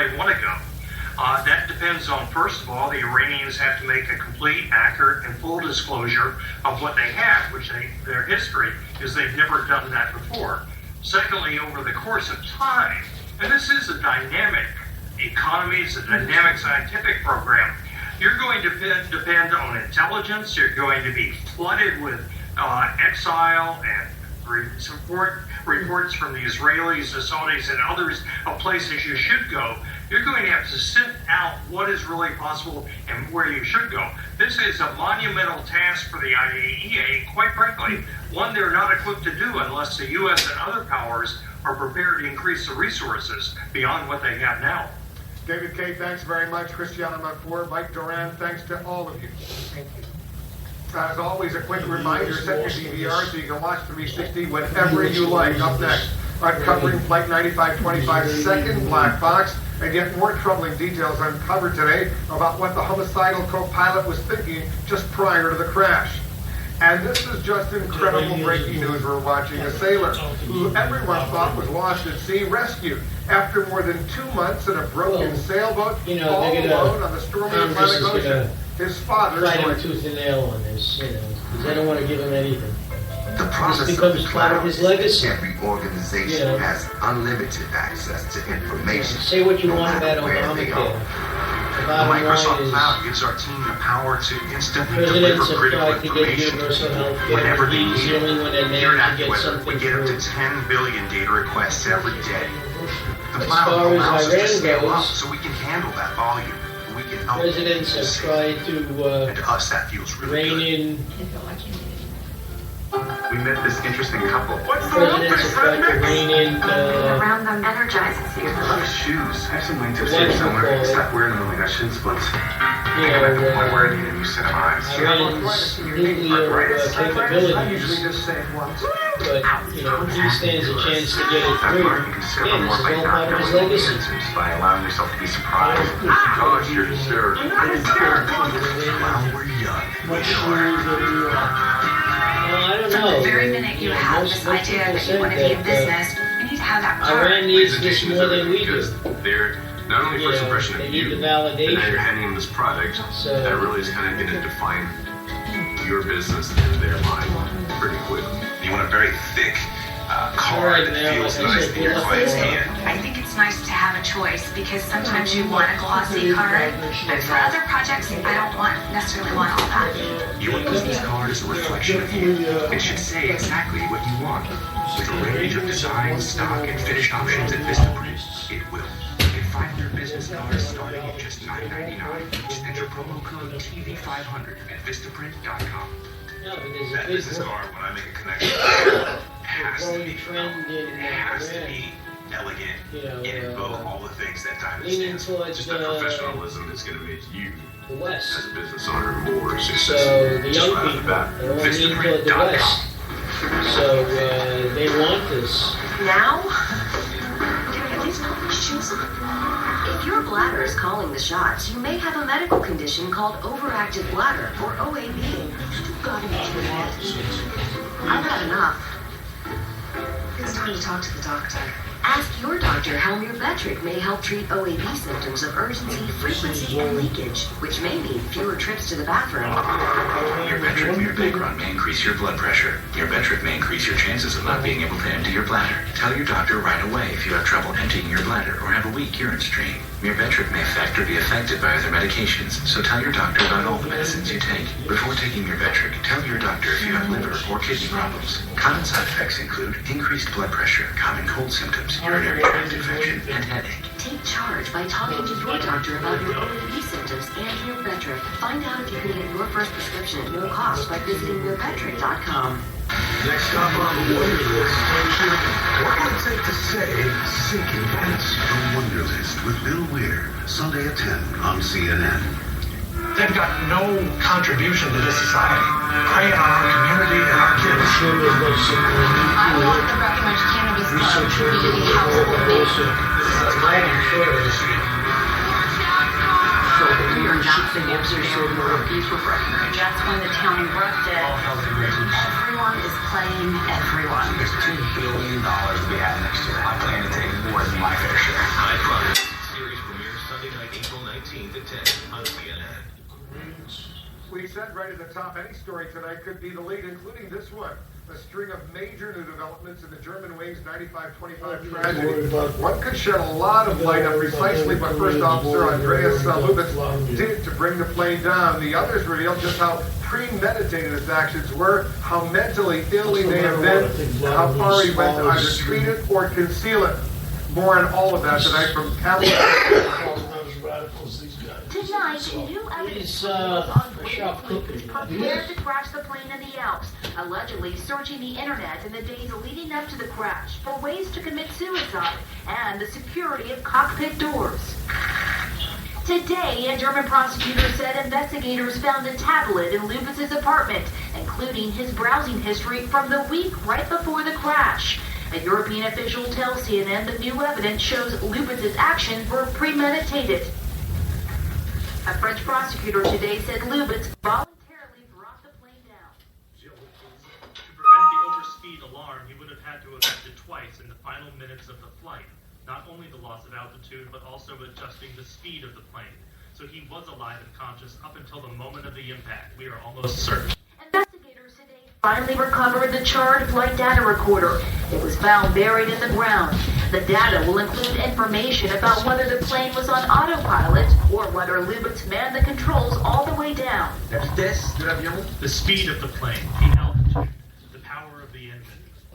they want to go. That depends on, first of all, the Iranians have to make a complete, accurate, and full disclosure of what they have, which their history is they've never done that before. Secondly, over the course of time, and this is a dynamic economy, it's a dynamic scientific program, you're going to depend on intelligence, you're going to be flooded with exile and reports from the Israelis, the Saudis, and others of places you should go. You're going to have to sift out what is really possible and where you should go. This is a monumental task for the IAEA, quite frankly, one they're not equipped to do unless the U.S. and other powers are prepared to increase the resources beyond what they have now. David Kay, thanks very much. Christiana Manfour, Mike Doran, thanks to all of you. Thank you. As always, a quick reminder, set your DVR so you can watch 360 whenever you like. Up next, uncovering Flight 9525's second black box, and yet more troubling details uncovered today about what the homicidal co-pilot was thinking just prior to the crash. And this is just incredible breaking news we're watching. A sailor who everyone thought was lost at sea rescued after more than 2 months in a broken sailboat all alone on the stormy Atlantic Ocean. His father fight him tooth and nail on this, because they don't want to give him anything. The promise this becomes part of his legacy. Every organization has unlimited access to information. Say what you want about Obamacare. Microsoft Cloud gives our team the power to instantly deliver critical information whenever they need it. Here at AccuWeather, we get up to 10 billion data requests every day. The cloud allows us to scale up so we can handle that volume. We can help presidents have tried to and to us that feels really rein in. We met this interesting couple. What's the presidents have tried to rein in. Around them energizes you. I love his shoes. I have some wingtips here somewhere. Stop wearing them when I got shin splints. I'm at the point where I need a new set of eyes. Iran's nuclear capabilities. But, he stands a chance to get it through. Again, this is all part of his legacy. By allowing yourself to be surprised. Gosh, you're hysterical. I'm hysterical. Well, we're young. I don't know. The very minute you have this idea that you want to be in business, you need to have that power. Iran needs this more than we do. They're not only first impression of you, the validation. but now you're handing them this product that really is kind of going to define your business in their mind pretty quickly. You want a very thick card that feels nice in your client's hand. I think it's nice to have a choice because sometimes you want a glossy card, but for other projects, I don't necessarily want all that. Your business card is a reflection of you. It should say exactly what you want. With a range of designs, stock, and finished options at Vistaprint, it will. Get 500 business cards starting at just $9.99. Just enter promo code TV500 at Vistaprint.com. That business card, when I make a connection, has to be elegant, and invoke all the things that diamond stands for. Just that professionalism is going to make you, as a business owner, more successful. So the young people, they want to lean toward the West. So they want this. Now? Can I at least put my shoes on? If your bladder is calling the shots, you may have a medical condition called overactive bladder, or OAB. You've got to be I've had enough. It's time to talk to the doctor. Ask your doctor how Myrbetriq may help treat OAB symptoms of urgency, frequency, and leakage, which may mean fewer trips to the bathroom. Myrbetriq Myrbetriq may increase your blood pressure. Myrbetriq may increase your chances of not being able to empty your bladder. Tell your doctor right away if you have trouble emptying your bladder or have a weak urine stream. Myrbetriq may affect or be affected by other medications, so tell your doctor about all the medicines you take. Before taking Myrbetriq, tell your doctor if you have liver or kidney problems. Common side effects include increased blood pressure, common cold symptoms, urinary tract infection, and headache. Take charge by talking to your doctor about your OAB symptoms and Myrbetriq. Find out if you can get your first prescription at no cost by visiting Myrbetriq.com. Next stop on the Wonder List. What would it take to say sinking fast? The Wonder List with Bill Weir, Sunday at 10 on CNN. They've got no contribution to this society. Prey on our community and our kids. I want the recommended cannabis community house. We are not financially rookies with records. That's when the town erupted. Everyone is playing everyone. There's $2 billion we have next year. I plan to take more than my fair share. I promise. Series 19th at 10 on CNN. We said right at the top, any story tonight could be the lead, including this one. A string of major new developments in the German Wings 95-25 tragedy. One could shed a lot of light on precisely what First Officer Andreas Lubitz did to bring the plane down. The others revealed just how premeditated his actions were, how mentally ill he may have been, and how far he went to either treat it or conceal it. More on all of that tonight from Pamela. Tonight, new evidence on prepared to crash the plane in the Alps, allegedly searching the internet in the days leading up to the crash for ways to commit suicide and the security of cockpit doors. Today, a German prosecutor said investigators found a tablet in Lubitz's apartment, including his browsing history from the week right before the crash. A European official tells CNN the new evidence shows Lubitz's actions were premeditated. A French prosecutor today said Lubitz voluntarily brought the plane down. To prevent the overspeed alarm, he would have had to have acted twice in the final minutes of the flight. Not only the loss of altitude, but also adjusting the speed of the plane. So he was alive and conscious up until the moment of the impact. We are almost certain. Investigators today finally recovered the charred flight data recorder. It was found buried in the ground. The data will include information about whether the plane was on autopilot or whether Lubitz manned the controls all the way down. The speed of the plane, the altitude, the power of the engine.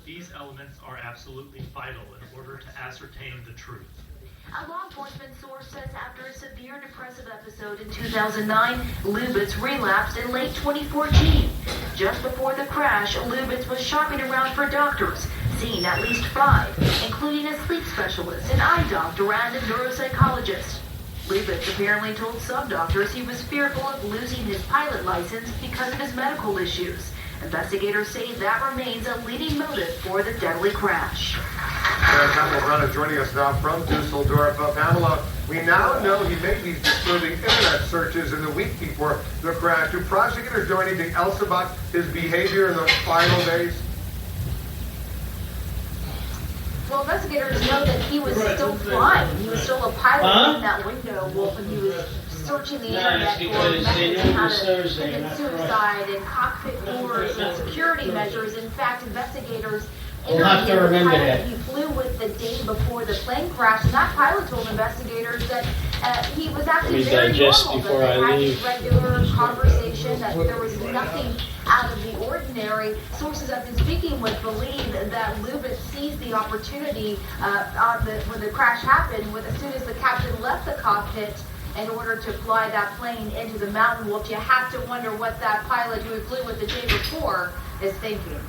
These elements are absolutely vital in order to ascertain the truth. A law enforcement source says after a severe depressive episode in 2009, Lubitz relapsed in late 2014. Just before the crash, Lubitz was shopping around for doctors, seeing at least 5, including a sleep specialist, an eye doctor, and a neuropsychologist. Lubitz apparently told some doctors he was fearful of losing his pilot license because of his medical issues. Investigators say that remains a leading motive for the deadly crash. Pamela Brunner joining us now from Dusseldorf. Pamela, we now know he made these disturbing internet searches in the week before the crash. Do prosecutors know anything else about his behavior in the final days? Well, investigators know that he was still flying. He was still a pilot in that window, Wolf, and he was searching the internet for methods on how to commit suicide and cockpit doors and security measures. In fact, investigators interviewed the pilot he flew with the day before the plane crash, and that pilot told investigators that he was actually very normal, that they had this regular conversation, that there was nothing out of the ordinary. Sources I've been speaking with believe that Lubitz seized the opportunity when the crash happened, as soon as the captain left the cockpit, in order to fly that plane into the mountain. Well, you have to wonder what that pilot who he flew with the day before is thinking.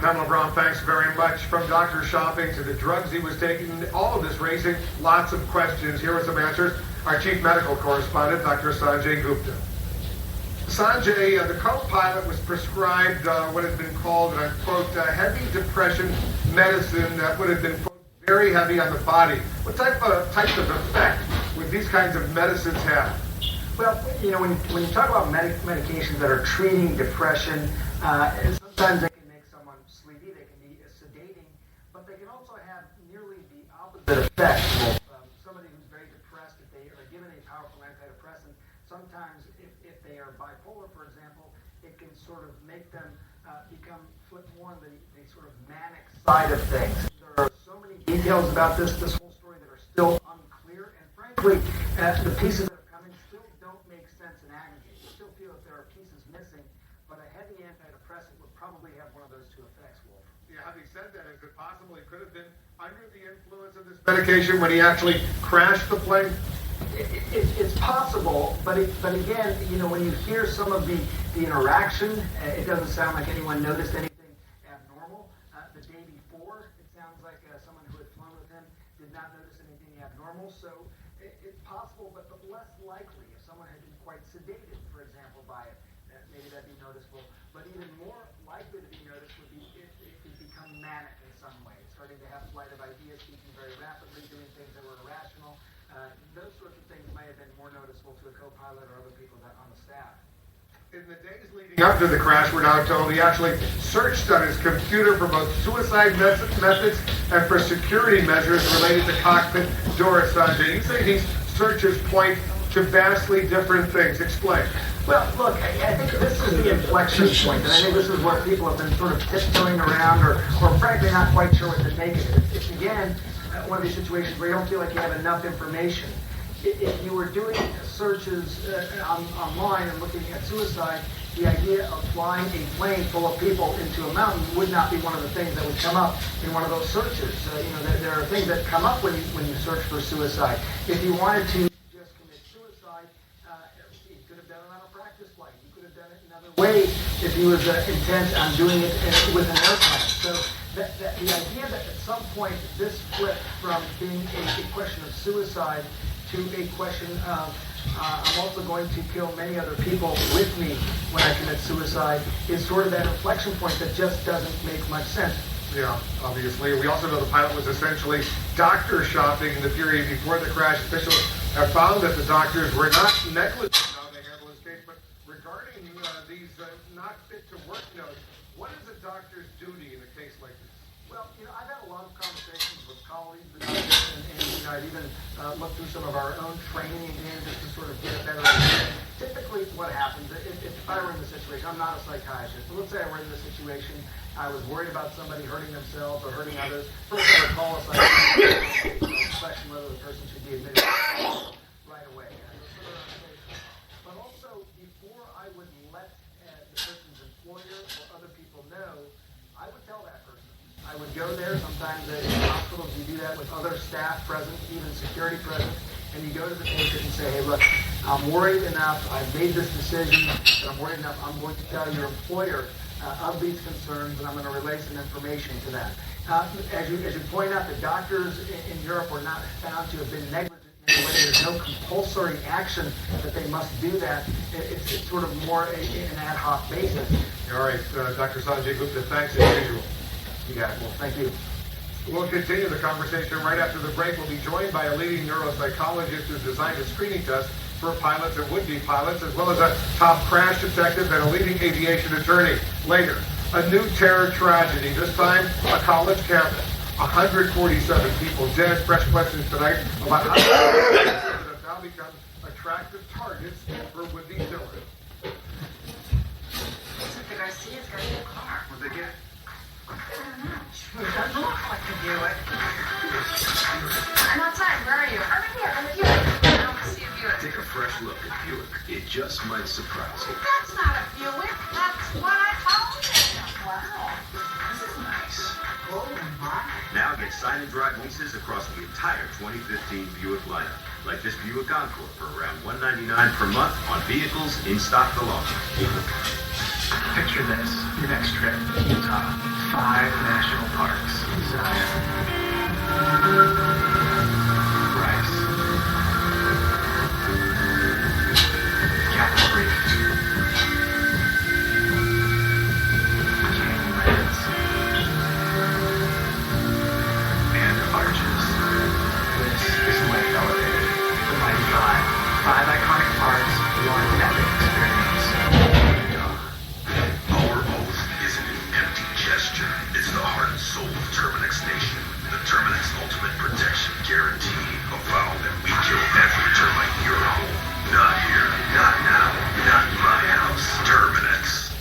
Pamela Brown, thanks very much. From doctor shopping to the drugs he was taking, all of this raising lots of questions. Here are some answers. Our chief medical correspondent, Dr. Sanjay Gupta. Sanjay, the co-pilot was prescribed what has been called, and I quote, heavy depression medicine that would have been, quote, very heavy on the body. What type of effect would these kinds of medicines have? Well, you know, when you talk about medications that are treating depression, sometimes they can make someone sleepy, they can be sedating, but they can also have nearly the opposite effect. Somebody who's very depressed, if they are given a powerful antidepressant, sometimes if they are bipolar, for example, it can sort of make them become flip more on the sort of manic side of things. There are so many details about this whole story that are still unclear, and frankly, the pieces that are coming still don't make sense in aggregate. You still feel that there are pieces missing, but a heavy antidepressant would probably have one of those two effects, Wolf. Yeah, having said that, is it possible he could have been under the influence of this medication when he actually crashed the plane? It's possible, but again, you know, when you hear some of the interaction, it doesn't sound like anyone noticed anything abnormal. The day before, it sounds like someone who had flown with him did not notice anything abnormal. So it's possible, but less likely. If someone had been quite sedated, for example, by it, maybe that'd be noticeable. But even more likely to be noticed would be if it become manic in some way, starting to have flight of ideas, speaking very rapidly, doing things that were irrational. Those sorts of things may have been more noticeable to a co-pilot or other people that on the staff. In the days leading up to the crash, we're now told he actually searched on his computer for both suicide methods and for security measures related to cockpit doors. Sanjay, you say he's searches point to vastly different things. Explain. Well, look, I think this is the inflection point, and I think this is where people have been sort of tiptoeing around or frankly not quite sure what to make of it. It's again, one of these situations where you don't feel like you have enough information. If you were doing searches online and looking at suicide, the idea of flying a plane full of people into a mountain would not be one of the things that would come up in one of those searches. There are things that come up when you search for suicide. If you wanted to just commit suicide, you could have done it on a practice flight. You could have done it another way if he was intent on doing it with an airplane. So the idea that at some point this flipped from being a question of suicide to a question of I'm also going to kill many other people with me when I commit suicide is sort of that inflection point that just doesn't make much sense. Yeah, obviously. We also know the pilot was essentially doctor shopping in the period before the crash. Officials have found that the doctors were not negligent in how they handled this case, but regarding these not fit to work notes, what is a doctor's duty in a case like this? Well, I've had a lot of conversations with colleagues and I've even looked through some of our own training again just to sort of get a better idea. Typically what happens, if I were in the situation, I'm not a psychiatrist, but let's say I were in the situation, I was worried about somebody hurting themselves or hurting others. First I would call a psychiatrist, question whether the person should be admitted right away. But also, before I would let the person's employer or other people know, I would tell that person. I would go there. Sometimes in hospitals you do that with other staff present, even security present, and you go to the patient and say, hey, look, I'm worried enough. I've made this decision, but I'm worried enough. I'm going to tell your employer of these concerns, and I'm going to relay some information to that. As you point out, the doctors in Europe were not found to have been negligent in any way. There's no compulsory action that they must do that. It's sort of more an ad hoc basis. All right, Dr. Sanjay Gupta, thanks as usual. You got it. Well, thank you. We'll continue the conversation right after the break. We'll be joined by a leading neuropsychologist who's designed a screening test for pilots and would-be pilots, as well as a top crash detective and a leading aviation attorney. Later, a new terror tragedy, this time a college campus. 147 people dead. Fresh questions tonight about how have now become attractive targets for would-be killers. The Garcia's got a new car. What'd they get? I don't know if I can do it. I'm outside. Where are you? I'm in here. I'm with you. I don't see a Buick. Take a fresh look at Buick. It just might surprise you. That's not a Buick. That's what I told you. Wow. This is nice. Oh, my. Now get sign and drive leases across the entire 2015 Buick lineup. Like this Buick Encore for around $199 per month on vehicles in stock alone. Picture this, your next trip, Utah, 5 national parks, Zion, Bryce, Capitol Reef, Canyonlands, and Arches. This is Lake Elevated, the Mighty 5 iconic parks, one epic experience. Our oath isn't an empty gesture. It's the heart and soul of Terminix Nation. The Terminix Ultimate Protection Guarantee. A vow that we kill every termite in your home. Not here, not now, not in my house. Terminix.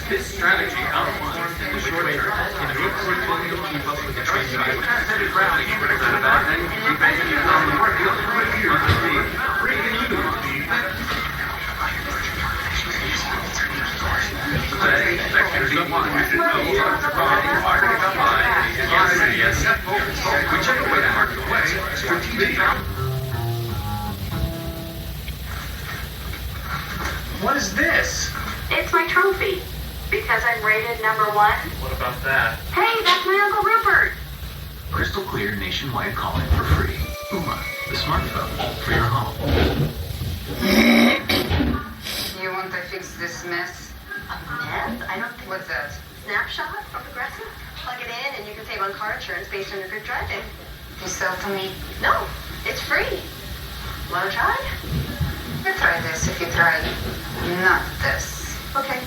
This strategy outlines in which way your portfolio keep up with the trade value. What is this? It's my trophy. Because I'm rated #1. What about that? Hey, that's my Uncle Rupert. Crystal clear nationwide calling for free. Uma, the smartphone for your home. You want to fix this mess? A mess? I don't think. What's that? Snapshot from Progressive? Plug it in and you can save on car insurance based on your good driving. You sell to me? No, it's free. Wanna try? You try this if you try not this. Okay.